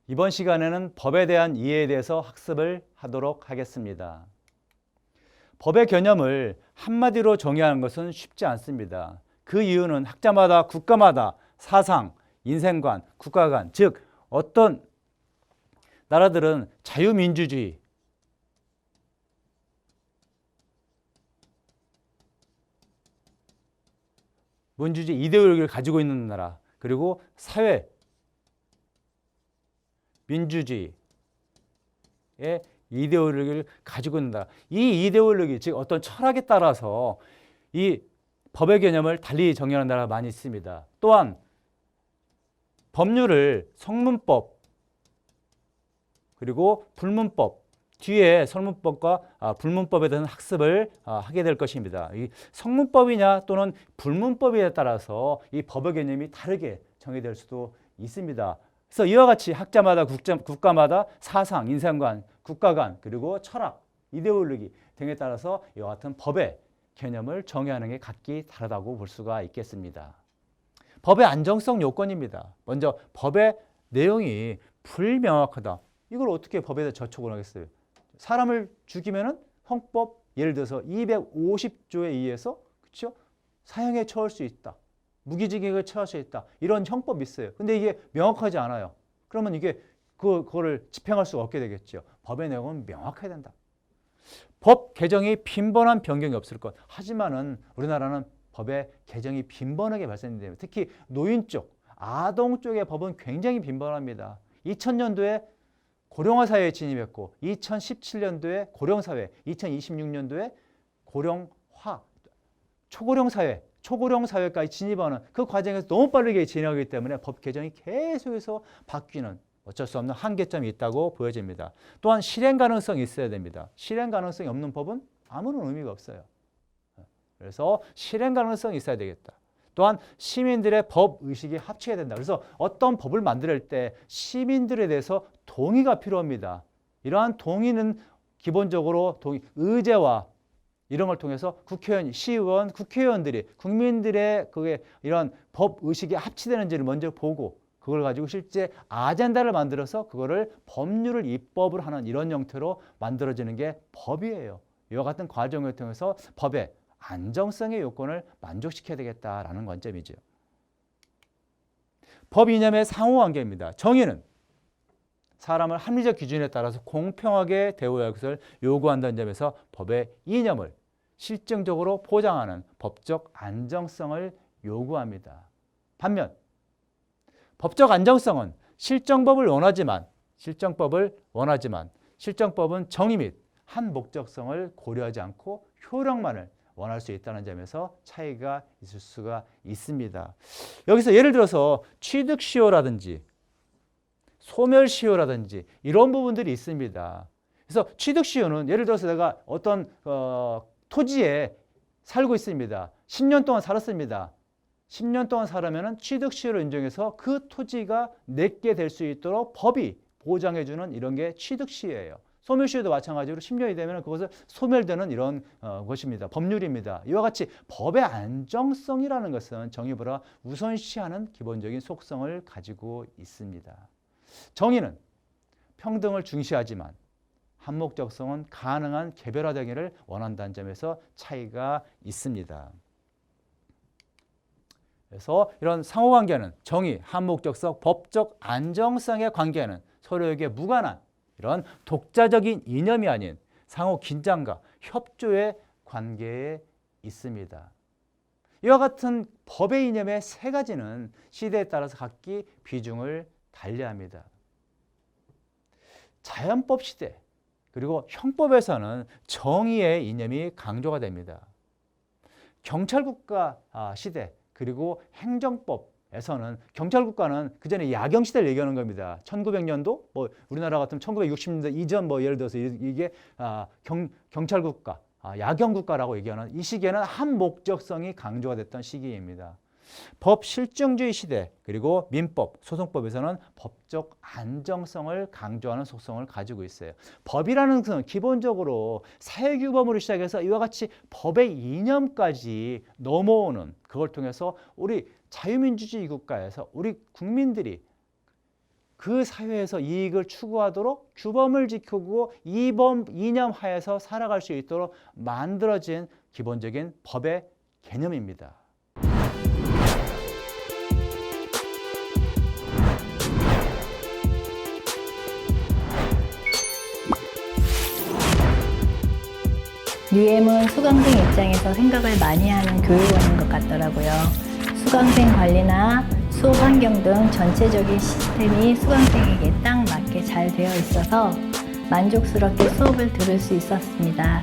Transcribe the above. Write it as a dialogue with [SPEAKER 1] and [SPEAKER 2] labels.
[SPEAKER 1] 이번 시간에는 법에 대한 이해에 대해서 학습을 하도록 하겠습니다. 법의 개념을 한마디로 정의하는 것은 쉽지 않습니다. 그 이유는 학자마다 국가마다 사상, 인생관, 국가관, 즉 어떤 나라들은 자유민주주의, 민주주의 이데올로기를 가지고 있는 나라, 그리고 사회 민주주의의 이데올로기를 가지고 있는 나라. 이 이데올로기, 즉 어떤 철학에 따라서 이 법의 개념을 달리 정의하는 나라가 많이 있습니다. 또한 법률을 성문법 그리고 불문법, 뒤에 설문법과 불문법에 대한 학습을 하게 될 것입니다. 이 성문법이냐 또는 불문법에 따라서 이 법의 개념이 다르게 정의될 수도 있습니다. 그래서 이와 같이 학자마다 국가마다 사상, 인생관, 국가관, 그리고 철학, 이데올로기 등에 따라서 이와 같은 법의 개념을 정의하는 게 각기 다르다고 볼 수가 있겠습니다. 법의 안정성 요건입니다. 먼저 법의 내용이 불명확하다. 이걸 어떻게 법에 대해 저촉을 하겠어요? 사람을 죽이면은 헌법 예를 들어서 250조에 의해서 그렇죠? 사형에 처할 수 있다. 무기징역에 처할 수 있다. 이런 형법이 있어요. 근데 이게 명확하지 않아요. 그러면 이게 그거를 집행할 수가 없게 되겠죠. 법의 내용은 명확해야 된다. 법 개정이 빈번한 변경이 없을 것. 하지만은 우리나라는 법의 개정이 빈번하게 발생됩니다. 특히 노인 쪽, 아동 쪽의 법은 굉장히 빈번합니다. 2000년도에 고령화 사회에 진입했고 2017년도에 고령사회, 2026년도에 고령화, 초고령 사회까지 진입하는 그 과정에서 너무 빠르게 진행하기 때문에 법 개정이 계속해서 바뀌는 어쩔 수 없는 한계점이 있다고 보여집니다. 또한 실행 가능성이 있어야 됩니다. 실행 가능성이 없는 법은 아무런 의미가 없어요. 그래서 실행 가능성이 있어야 되겠다. 또한 시민들의 법 의식이 합쳐야 된다. 그래서 어떤 법을 만들 때 시민들에 대해서 동의가 필요합니다. 이러한 동의는 기본적으로 의제와 이런 걸 통해서 국회의원, 시의원, 국회의원들이 국민들의 그게 이런 법 의식이 합치되는지를 먼저 보고 그걸 가지고 실제 아젠다를 만들어서 그거를 법률을 입법을 하는 이런 형태로 만들어지는 게 법이에요. 이와 같은 과정을 통해서 법의 안정성의 요건을 만족시켜야 되겠다라는 관점이죠. 법 이념의 상호관계입니다. 정의는 사람을 합리적 기준에 따라서 공평하게 대우할 것을 요구한다는 점에서 법의 이념을 실증적으로 포장하는 법적 안정성을 요구합니다. 반면 법적 안정성은 실정법은 정의 및 한 목적성을 고려하지 않고 효력만을 원할 수 있다는 점에서 차이가 있을 수가 있습니다. 여기서 예를 들어서 취득시효라든지 소멸시효라든지 이런 부분들이 있습니다. 그래서 취득시효는 예를 들어서 내가 어떤 토지에 살고 있습니다. 10년 동안 살았습니다. 10년 동안 살으면 취득시효를 인정해서 그 토지가 내게 될 수 있도록 법이 보장해주는 이런 게 취득시효예요. 소멸시효도 마찬가지로 10년이 되면 그것을 소멸되는 이런 것입니다. 법률입니다. 이와 같이 법의 안정성이라는 것은 정의보다 우선시하는 기본적인 속성을 가지고 있습니다. 정의는 평등을 중시하지만 한목적성은 가능한 개별화되기를 원한다는 점에서 차이가 있습니다. 그래서 이런 상호관계는 정의, 한목적성, 법적 안정성의 관계는 서로에게 무관한 이런 독자적인 이념이 아닌 상호 긴장과 협조의 관계에 있습니다. 이와 같은 법의 이념의 세 가지는 시대에 따라서 각기 비중을 달리합니다. 자연법 시대 그리고 형법에서는 정의의 이념이 강조가 됩니다. 경찰국가 시대 그리고 행정법에서는 경찰국가는 그전에 야경시대를 얘기하는 겁니다. 1900년도 우리나라 같으면 1960년대 이전 예를 들어서 이게 경찰국가, 야경국가라고 얘기하는 이 시기에는 한 목적성이 강조가 됐던 시기입니다. 법 실증주의 시대 그리고 민법, 소송법에서는 법적 안정성을 강조하는 속성을 가지고 있어요. 법이라는 것은 기본적으로 사회규범으로 시작해서 이와 같이 법의 이념까지 넘어오는 그걸 통해서 우리 자유민주주의 국가에서 우리 국민들이 그 사회에서 이익을 추구하도록 주범을 지키고 이념 하에서 살아갈 수 있도록 만들어진 기본적인 법의 개념입니다.
[SPEAKER 2] UM은 수강생 입장에서 생각을 많이 하는 교육원인 것 같더라고요. 수강생 관리나 수업 환경 등 전체적인 시스템이 수강생에게 딱 맞게 잘 되어 있어서 만족스럽게 수업을 들을 수 있었습니다.